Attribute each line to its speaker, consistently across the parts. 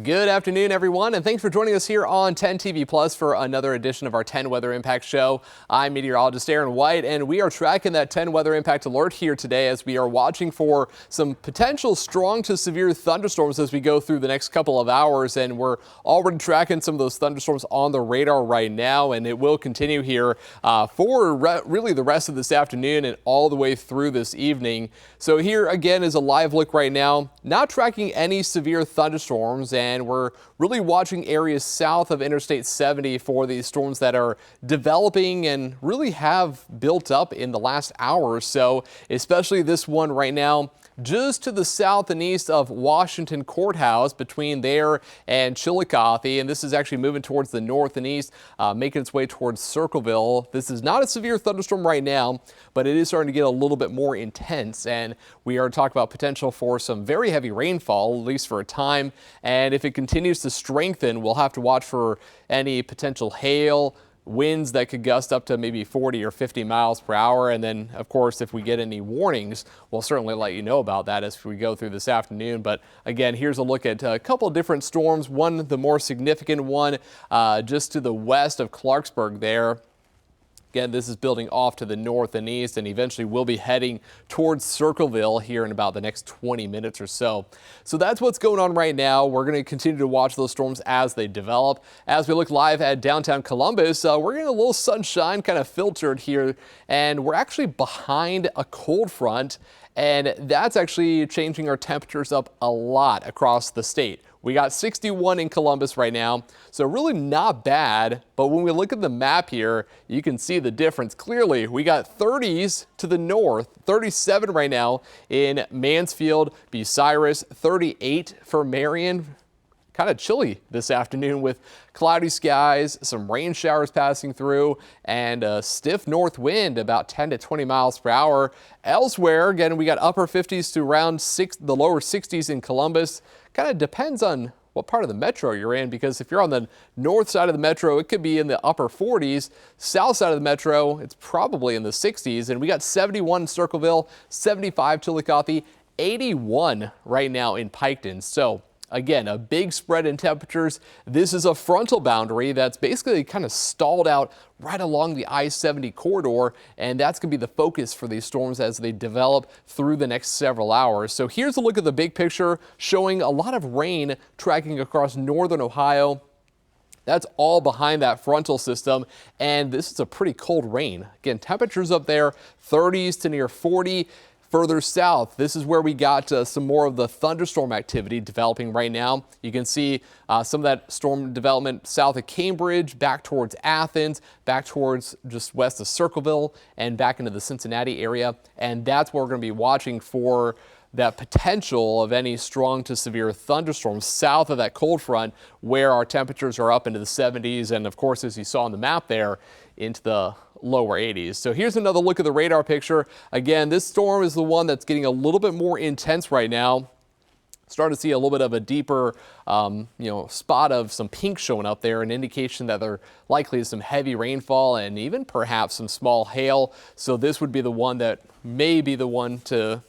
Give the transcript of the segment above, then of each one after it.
Speaker 1: Good afternoon, everyone, and thanks for joining us here on 10 TV Plus for another edition of our 10 Weather Impact Show. I'm meteorologist Aaron White, and we are tracking that 10 Weather Impact Alert here today as we are watching for some potential strong to severe thunderstorms as we go through the next couple of hours. And we're already tracking some of those thunderstorms on the radar right now, and it will continue here for really the rest of this afternoon and all the way through this evening. So here again is a live look right now, not tracking any severe thunderstorms, and we're really watching areas south of Interstate 70 for these storms that are developing and really have built up in the last hour or so, especially this one right now just to the south and east of Washington Courthouse between there and Chillicothe. And this is actually moving towards the north and east, making its way towards Circleville. This is not a severe thunderstorm right now, but it is starting to get a little bit more intense. And we are talking about potential for some very heavy rainfall, at least for a time. And if it continues to strengthen, we'll have to watch for any potential hail, winds that could gust up to maybe 40 or 50 miles per hour. And then, of course, if we get any warnings, we'll certainly let you know about that as we go through this afternoon. But again, here's a look at a couple of different storms. One, the more significant one, just to the west of Clarksburg there. Again, this is building off to the north and east, and eventually we'll be heading towards Circleville here in about the next 20 minutes or so. So that's what's going on right now. We're going to continue to watch those storms as they develop. As we look live at downtown Columbus, we're getting a little sunshine kind of filtered here, and we're actually behind a cold front, and that's actually changing our temperatures up a lot across the state. We got 61 in Columbus right now, so really not bad. But when we look at the map here, you can see the difference clearly. We got 30s to the north, 37 right now in Mansfield, Bucyrus, 38 for Marion. Kind of chilly this afternoon with cloudy skies, some rain showers passing through, and a stiff north wind about 10 to 20 miles per hour. Elsewhere, again, we got upper 50s to around the lower 60s in Columbus. Kind of depends on what part of the metro you're in, because if you're on the north side of the metro, it could be in the upper 40s. South side of the metro, it's probably in the 60s. And we got 71 in Circleville, 75 Chillicothe, 81 right now in Piketon. So again, a big spread in temperatures. This is a frontal boundary that's basically kind of stalled out right along the I-70 corridor, and that's going to be the focus for these storms as they develop through the next several hours. So here's a look at the big picture showing a lot of rain tracking across northern Ohio. That's all behind that frontal system, and this is a pretty cold rain. Again, temperatures up there, 30s to near 40. Further south, this is where we got some more of the thunderstorm activity developing right now. You can see some of that storm development south of Cambridge, back towards Athens, back towards just west of Circleville, and back into the Cincinnati area. And that's where we're going to be watching for that potential of any strong to severe thunderstorms south of that cold front, where our temperatures are up into the 70s. And of course, as you saw on the map there, into the lower 80s. So here's another look at the radar picture. Again, this storm is the one that's getting a little bit more intense right now. Starting to see a little bit of a deeper, spot of some pink showing up there, an indication that there likely is some heavy rainfall and even perhaps some small hail. So this would be the one that may be the one to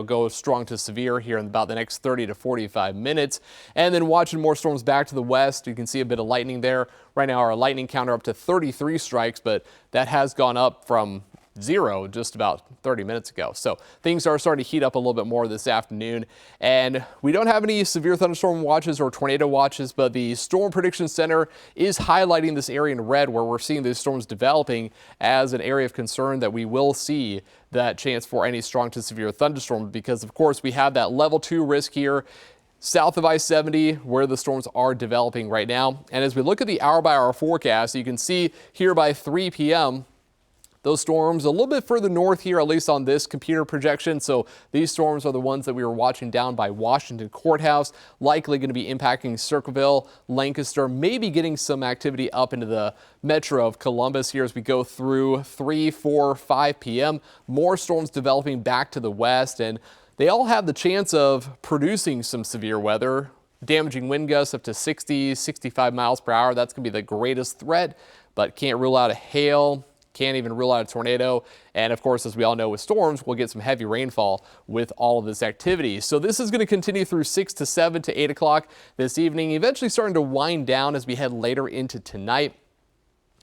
Speaker 1: go strong to severe here in about the next 30 to 45 minutes. And then watching more storms back to the west, you can see a bit of lightning there. Right now our lightning counter up to 33 strikes, but that has gone up from 0 just about 30 minutes ago. So things are starting to heat up a little bit more this afternoon. And we don't have any severe thunderstorm watches or tornado watches, but the Storm Prediction Center is highlighting this area in red where we're seeing these storms developing as an area of concern that we will see that chance for any strong to severe thunderstorm, because of course we have that level 2 risk here south of I-70 where the storms are developing right now. And as we look at the hour by hour forecast, you can see here by 3 p.m. those storms a little bit further north here, at least on this computer projection. So these storms are the ones that we were watching down by Washington Courthouse, likely going to be impacting Circleville, Lancaster, maybe getting some activity up into the metro of Columbus here as we go through 3, 4, 5 p.m. More storms developing back to the west, and they all have the chance of producing some severe weather, damaging wind gusts up to 60, 65 miles per hour. That's going to be the greatest threat, but can't rule out a hail, can't even rule out a tornado. And of course, as we all know with storms, we'll get some heavy rainfall with all of this activity. So this is going to continue through 6 to 7 to 8 o'clock this evening, eventually starting to wind down as we head later into tonight.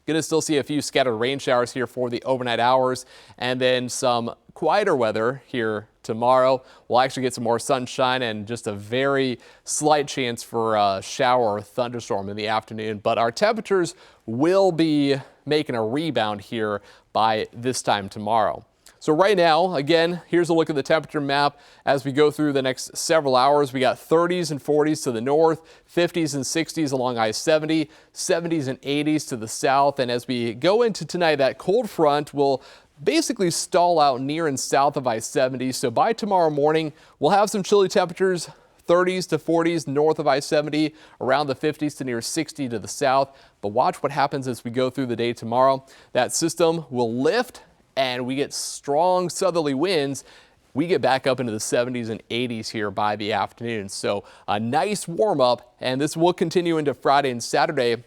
Speaker 1: Going to still see a few scattered rain showers here for the overnight hours, and then some quieter weather here tomorrow. We'll actually get some more sunshine and just a very slight chance for a shower or thunderstorm in the afternoon. But our temperatures will be making a rebound here by this time tomorrow. So right now, again, here's a look at the temperature map as we go through the next several hours. We got 30s and 40s to the north, 50s and 60s along I-70, 70s and 80s to the south. And as we go into tonight, that cold front will basically stall out near and south of I-70. So by tomorrow morning, we'll have some chilly temperatures, 30s to 40s north of I-70, around the 50s to near 60 to the south. But watch what happens as we go through the day tomorrow. That system will lift and we get strong southerly winds. We get back up into the 70s and 80s here by the afternoon. So a nice warm up, and this will continue into Friday and Saturday.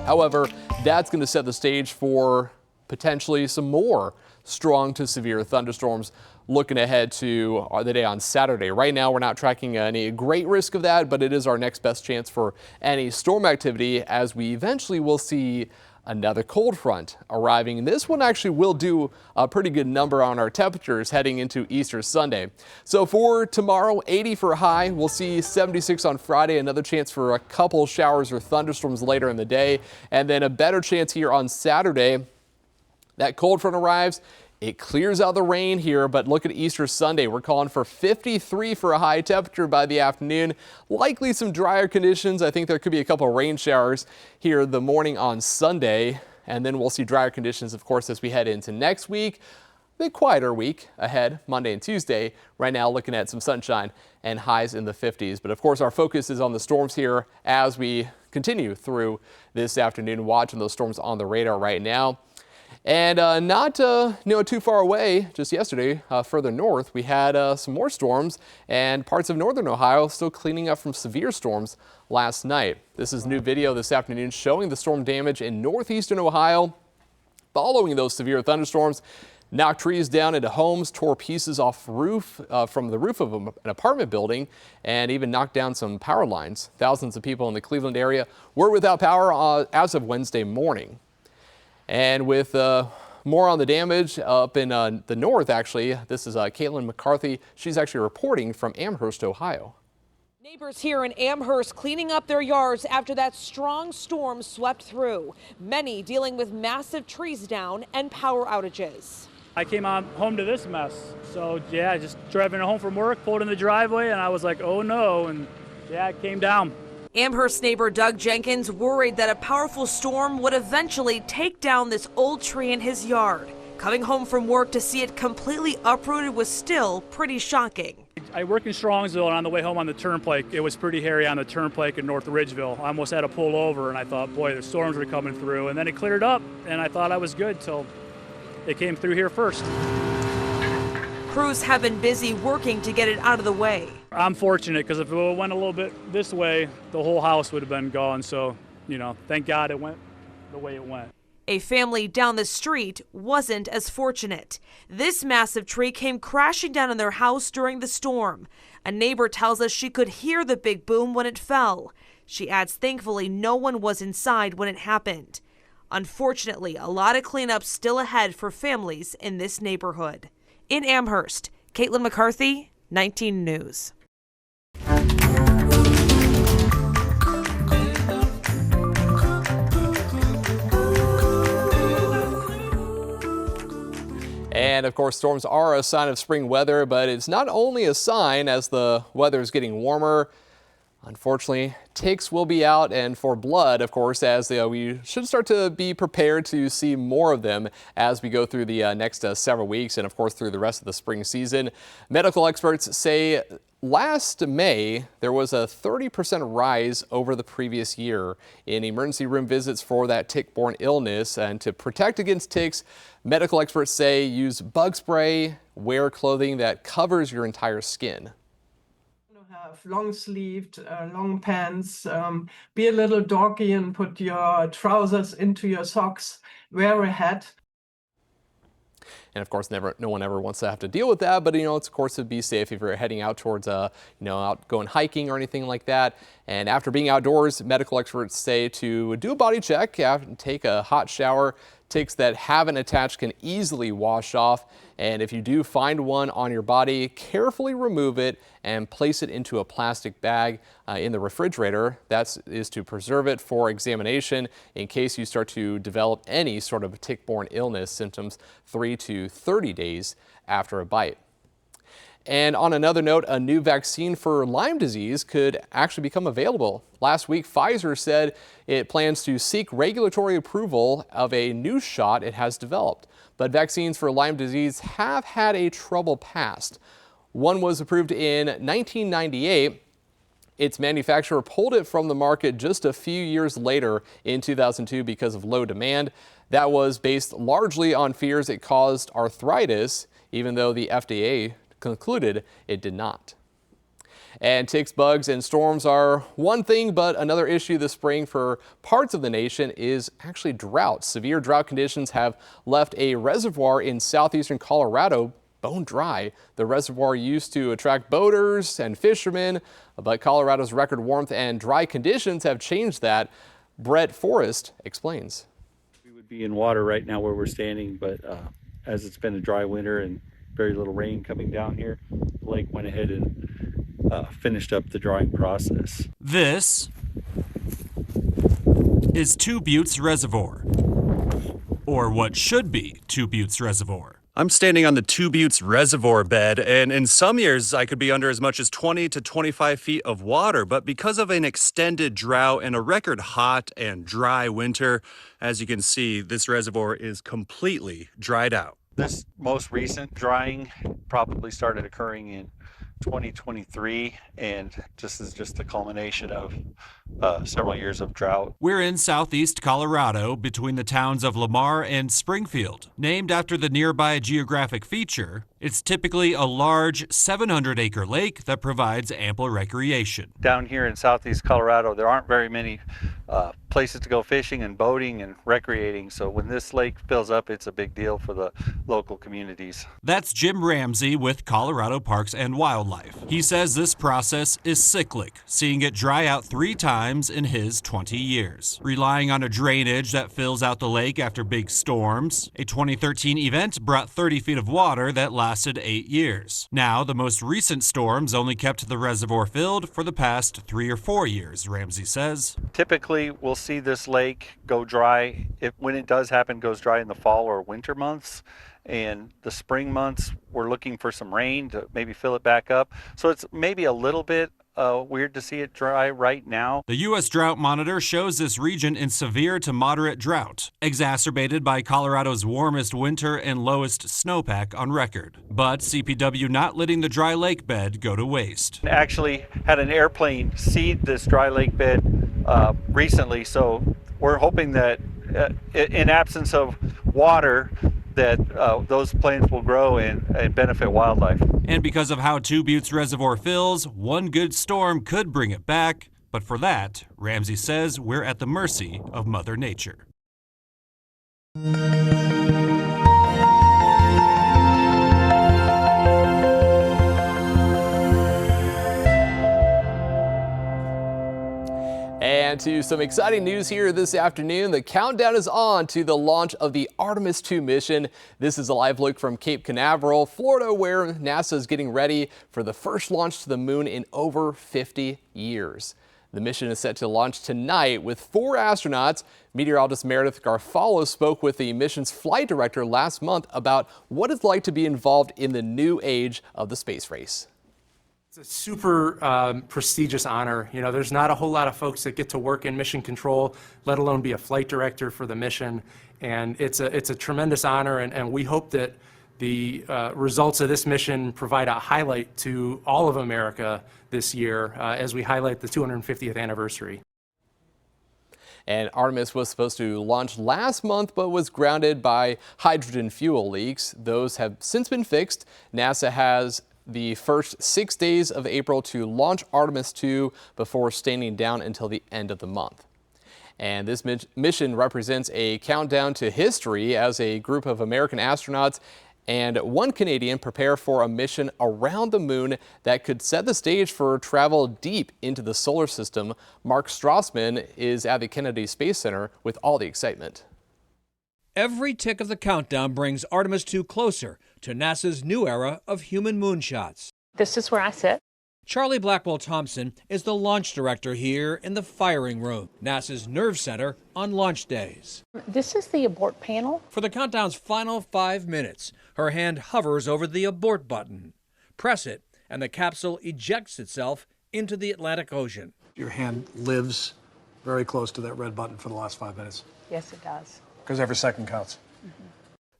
Speaker 1: However, that's going to set the stage for potentially some more strong to severe thunderstorms looking ahead to the day on Saturday. Right now, we're not tracking any great risk of that, but it is our next best chance for any storm activity as we eventually will see another cold front arriving. This one actually will do a pretty good number on our temperatures heading into Easter Sunday. So for tomorrow, 80 for a high. We'll see 76 on Friday. Another chance for a couple showers or thunderstorms later in the day. And then a better chance here on Saturday. That cold front arrives. It clears out the rain here, but look at Easter Sunday. We're calling for 53 for a high temperature by the afternoon. Likely some drier conditions. I think there could be a couple of rain showers here the morning on Sunday. And then we'll see drier conditions, of course, as we head into next week. A bit quieter week ahead, Monday and Tuesday. Right now, looking at some sunshine and highs in the 50s. But of course, our focus is on the storms here as we continue through this afternoon, watching those storms on the radar right now. And not too far away, just yesterday, further north, we had some more storms, and parts of northern Ohio still cleaning up from severe storms last night. This is new video this afternoon showing the storm damage in northeastern Ohio following those severe thunderstorms. Knocked trees down into homes, tore pieces off from the roof of an apartment building, and even knocked down some power lines. Thousands of people in the Cleveland area were without power as of Wednesday morning. And with more on the damage up in the north, actually, this is Caitlin McCarthy. She's actually reporting from Amherst, Ohio.
Speaker 2: Neighbors here in Amherst cleaning up their yards after that strong storm swept through. Many dealing with massive trees down and power outages.
Speaker 3: I came home to this mess. So yeah, just driving home from work, pulled in the driveway, and I was like, oh no, and yeah, it came down.
Speaker 2: Amherst neighbor Doug Jenkins worried that a powerful storm would eventually take down this old tree in his yard. Coming home from work to see it completely uprooted was still pretty shocking.
Speaker 3: I work in Strongsville, and on the way home on the turnpike, it was pretty hairy on the turnpike in North Ridgeville. I almost had to pull over, and I thought, boy, the storms were coming through. And then it cleared up, and I thought I was good till it came through here first.
Speaker 2: Crews have been busy working to get it out of the way.
Speaker 3: I'm fortunate because if it went a little bit this way, the whole house would have been gone. So, thank God it went the way it went.
Speaker 2: A family down the street wasn't as fortunate. This massive tree came crashing down on their house during the storm. A neighbor tells us she could hear the big boom when it fell. She adds thankfully no one was inside when it happened. Unfortunately, a lot of cleanup still ahead for families in this neighborhood. In Amherst, Caitlin McCarthy, 19 News.
Speaker 1: And of course, storms are a sign of spring weather, but it's not only a sign as the weather is getting warmer. Unfortunately, ticks will be out, and for blood, of course, as we should start to be prepared to see more of them as we go through the next several weeks and, of course, through the rest of the spring season. Medical experts say last May, there was a 30% rise over the previous year in emergency room visits for that tick-borne illness. And to protect against ticks, medical experts say use bug spray, wear clothing that covers your entire skin.
Speaker 4: Have long-sleeved, long pants, be a little doggy and put your trousers into your socks, wear a hat.
Speaker 1: And of course, no one ever wants to have to deal with that, but it's of course to be safe if you're heading out towards out going hiking or anything like that. And after being outdoors, medical experts say to do a body check, take a hot shower. Ticks that haven't attached can easily wash off, and if you do find one on your body, carefully remove it and place it into a plastic bag in the refrigerator. That is to preserve it for examination in case you start to develop any sort of tick-borne illness symptoms 3 to 30 days after a bite. And on another note, a new vaccine for Lyme disease could actually become available. Last week, Pfizer said it plans to seek regulatory approval of a new shot it has developed. But vaccines for Lyme disease have had a troubled past. One was approved in 1998. Its manufacturer pulled it from the market just a few years later in 2002 because of low demand. That was based largely on fears it caused arthritis, even though the FDA concluded it did not. And ticks, bugs, and storms are one thing, but another issue this spring for parts of the nation is actually drought. Severe drought conditions have left a reservoir in southeastern Colorado bone dry. The reservoir used to attract boaters and fishermen, but Colorado's record warmth and dry conditions have changed that. Brett Forrest explains.
Speaker 5: We would be in water right now where we're standing, but as it's been a dry winter and very little rain coming down here, the lake went ahead and finished up the drying process.
Speaker 6: This is Two Buttes Reservoir, or what should be Two Buttes Reservoir. I'm standing on the Two Buttes Reservoir bed, and in some years I could be under as much as 20 to 25 feet of water, but because of an extended drought and a record hot and dry winter, as you can see, this reservoir is completely dried out.
Speaker 5: This most recent drying probably started occurring in 2023, and this is just the culmination of several years of drought.
Speaker 6: We're in southeast Colorado between the towns of Lamar and Springfield. Named after the nearby geographic feature, it's typically a large 700-acre lake that provides ample recreation.
Speaker 5: Down here in southeast Colorado, there aren't very many places to go fishing and boating and recreating, so when this lake fills up, it's a big deal for the local communities.
Speaker 6: That's Jim Ramsey with Colorado Parks and Wildlife. He says this process is cyclic, seeing it dry out 3 times in his 20 years. Relying on a drainage that fills out the lake after big storms, a 2013 event brought 30 feet of water that lasted 8 years. Now, the most recent storms only kept the reservoir filled for the past 3 or 4 years, Ramsey says.
Speaker 5: Typically, we'll see this lake go dry. When it does happen, goes dry in the fall or winter months. And the spring months, we're looking for some rain to maybe fill it back up. So it's maybe a little bit weird to see it dry right now.
Speaker 6: The U.S. Drought Monitor shows this region in severe to moderate drought, exacerbated by Colorado's warmest winter and lowest snowpack on record. But CPW not letting the dry lake bed go to waste.
Speaker 5: Actually had an airplane seed this dry lake bed recently, so we're hoping that in absence of water, that those plants will grow and benefit wildlife.
Speaker 6: And because of how Two Buttes Reservoir fills, one good storm could bring it back. But for that, Ramsey says we're at the mercy of Mother Nature.
Speaker 1: And to some exciting news here this afternoon, the countdown is on to the launch of the Artemis II mission. This is a live look from Cape Canaveral, Florida, where NASA is getting ready for the first launch to the moon in over 50 years. The mission is set to launch tonight with 4 astronauts. Meteorologist Meredith Garfalo spoke with the mission's flight director last month about what it's like to be involved in the new age of the space race.
Speaker 7: It's a super prestigious honor. You know, there's not a whole lot of folks that get to work in mission control, let alone be a flight director for the mission. And it's a tremendous honor, and we hope that the results of this mission provide a highlight to all of America this year as we highlight the 250th anniversary.
Speaker 1: And Artemis was supposed to launch last month, but was grounded by hydrogen fuel leaks. Those have since been fixed. NASA has the first 6 days of April to launch Artemis II before standing down until the end of the month. And this mission represents a countdown to history as a group of American astronauts and one Canadian prepare for a mission around the moon that could set the stage for travel deep into the solar system. Mark Strassman is at the Kennedy Space Center with all the excitement.
Speaker 8: Every tick of the countdown brings Artemis II closer to NASA's new era of human moonshots.
Speaker 9: This is where I sit.
Speaker 8: Charlie Blackwell Thompson is the launch director here in the firing room, NASA's nerve center on launch days.
Speaker 9: This is the abort panel.
Speaker 8: For the countdown's final 5 minutes, her hand hovers over the abort button. Press it, and the capsule ejects itself into the Atlantic Ocean.
Speaker 10: Your hand lives very close to that red button for the last 5 minutes.
Speaker 9: Yes, it does.
Speaker 10: Because every second counts.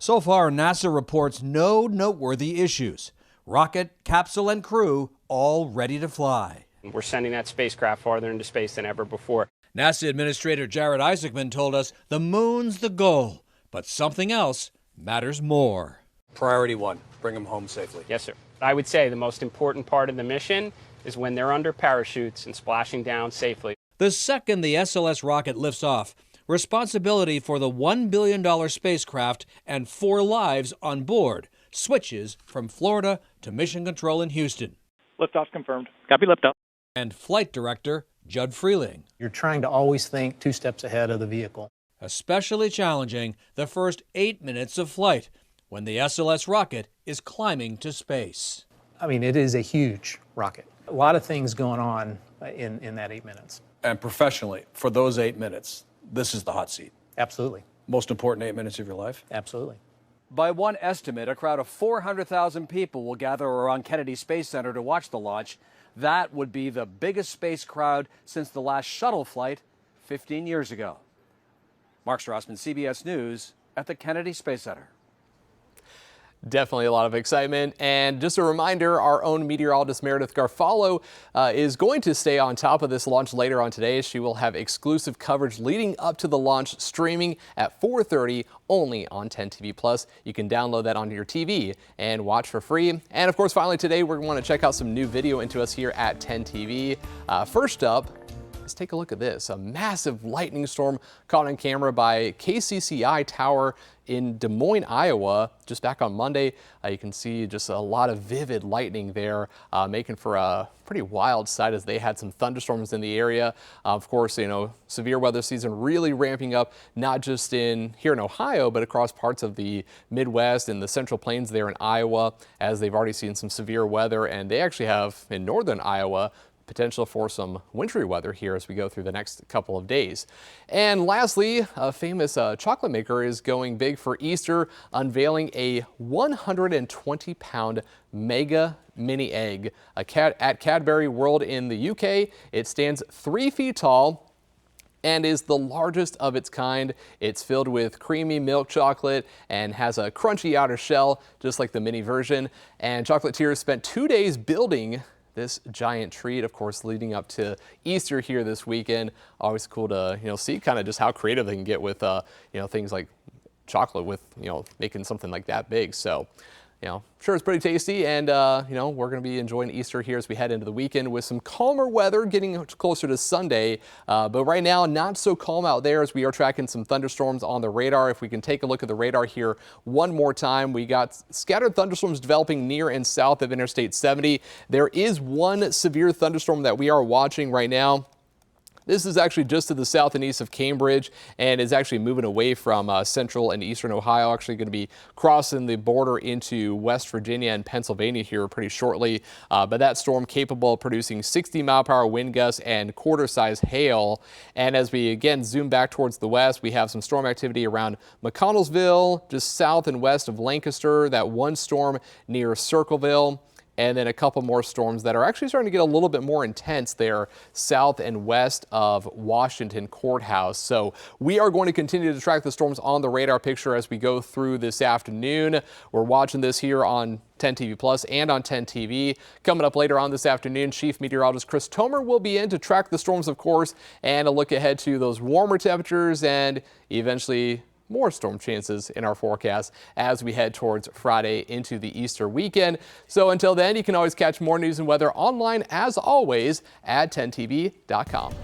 Speaker 8: So far, NASA reports no noteworthy issues. Rocket, capsule, and crew all ready to fly.
Speaker 11: We're sending that spacecraft farther into space than ever before.
Speaker 8: NASA Administrator Jared Isaacman told us the moon's the goal, but something else matters more.
Speaker 10: Priority one, bring them home safely.
Speaker 11: Yes, sir. I would say the most important part of the mission is when they're under parachutes and splashing down safely.
Speaker 8: The second the SLS rocket lifts off, responsibility for the $1 billion spacecraft and 4 lives on board switches from Florida to Mission Control in Houston.
Speaker 12: Liftoff confirmed. Copy liftoff.
Speaker 8: And Flight Director Judd Freeling.
Speaker 13: You're trying to always think 2 steps ahead of the vehicle.
Speaker 8: Especially challenging the first 8 minutes of flight when the SLS rocket is climbing to space.
Speaker 13: I mean, it is a huge rocket. A lot of things going on in that 8 minutes.
Speaker 10: And professionally, for those 8 minutes, this is the hot seat.
Speaker 13: Absolutely.
Speaker 10: Most important 8 minutes of your life?
Speaker 13: Absolutely.
Speaker 14: By one estimate, a crowd of 400,000 people will gather around Kennedy Space Center to watch the launch. That would be the biggest space crowd since the last shuttle flight 15 years ago. Mark Strassman, CBS News at the Kennedy Space Center.
Speaker 1: Definitely a lot of excitement. And just a reminder, our own meteorologist Meredith Garfalo is going to stay on top of this launch later on today. She will have exclusive coverage leading up to the launch, streaming at 4:30 only on 10 TV Plus. You can download that onto your TV and watch for free. And of course, finally today, we're going to check out some new video into us here at 10 TV. First up, let's take a look at this. A massive lightning storm caught on camera by KCCI Tower in Des Moines, Iowa, just back on Monday. You can see just a lot of vivid lightning there, making for a pretty wild sight as they had some thunderstorms in the area. Of course, you know, severe weather season really ramping up, not just here in Ohio, but across parts of the Midwest and the Central Plains there in Iowa, as they've already seen some severe weather. And they actually have in northern Iowa potential for some wintry weather here as we go through the next couple of days. And lastly, a famous chocolate maker is going big for Easter, unveiling a 120-pound mega mini egg at Cadbury World in the UK. It stands 3 feet tall and is the largest of its kind. It's filled with creamy milk chocolate and has a crunchy outer shell, just like the mini version. And chocolatiers spent 2 days building this giant treat, of course, leading up to Easter here this weekend. Always cool to, see kind of just how creative they can get with, things like chocolate with, making something like that big. So, sure it's pretty tasty, and, we're going to be enjoying Easter here as we head into the weekend with some calmer weather getting closer to Sunday. But right now, not so calm out there as we are tracking some thunderstorms on the radar. If we can take a look at the radar here one more time, we got scattered thunderstorms developing near and south of Interstate 70. There is one severe thunderstorm that we are watching right now. This is actually just to the south and east of Cambridge and is actually moving away from central and eastern Ohio, actually going to be crossing the border into West Virginia and Pennsylvania here pretty shortly. But that storm capable of producing 60-mile-per-hour wind gusts and quarter-size hail. And as we again zoom back towards the west, we have some storm activity around McConnellsville, just south and west of Lancaster, that one storm near Circleville. And then a couple more storms that are actually starting to get a little bit more intense there south and west of Washington Courthouse. So we are going to continue to track the storms on the radar picture as we go through this afternoon. We're watching this here on 10 TV Plus and on 10 TV. Coming up later on this afternoon, Chief Meteorologist Chris Tomer will be in to track the storms, of course, and a look ahead to those warmer temperatures and eventually more storm chances in our forecast as we head towards Friday into the Easter weekend. So until then, you can always catch more news and weather online, as always, at 10tv.com.